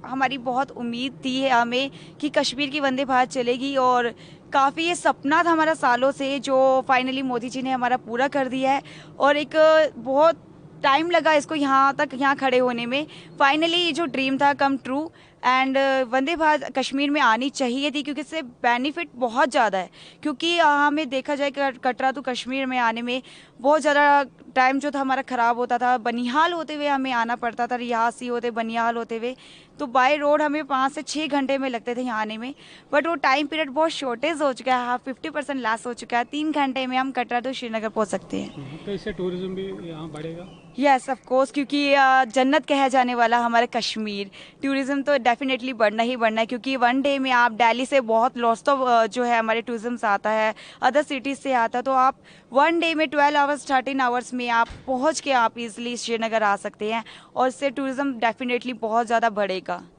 हमारी बहुत उम्मीद थी है हमें कि कश्मीर की वंदे भारत चलेगी, और काफ़ी ये सपना था हमारा सालों से, जो फाइनली मोदी जी ने हमारा पूरा कर दिया है। और एक बहुत टाइम लगा इसको यहाँ तक, यहाँ खड़े होने में। फाइनली ये जो ड्रीम था come true. And Vande Bharat Kashmir में आनी चाहिए थी, क्योंकि इससे बेनिफिट बहुत ज़्यादा है। क्योंकि हमें देखा जाए कटरा टू कश्मीर में आने में बहुत ज़्यादा टाइम जो था हमारा ख़राब होता था। बनिहाल होते हुए हमें आना पड़ता था, रियासी होते बनिहाल होते हुए, तो बाय रोड हमें 5 से 6 घंटे में लगते थे यहाँ आने में। बट वो टाइम पीरियड बहुत शॉर्टेज हो चुका है, हाँ 50% लेस हो चुका है। 3 घंटे में हम कटरा टू श्रीनगर पहुँच सकते हैं। तो इससे टूरिज्म भी यहाँ बढ़ेगा। यस ऑफ कोर्स, क्योंकि जन्नत कहा जाने वाला हमारा कश्मीर, टूरिज्म तो डेफिनेटली बढ़ना ही बढ़ना है। क्योंकि वन डे में आप दिल्ली से बहुत लॉस ऑफ जो है हमारे टूरिज्म आता है, अदर सिटीज़ से आता है, तो आप वन डे में 12 आवर्स 13 आवर्स में आप पहुंच के आप इजीली श्रीनगर आ सकते हैं, और इससे टूरिज्म डेफिनेटली बहुत ज़्यादा बढ़ेगा।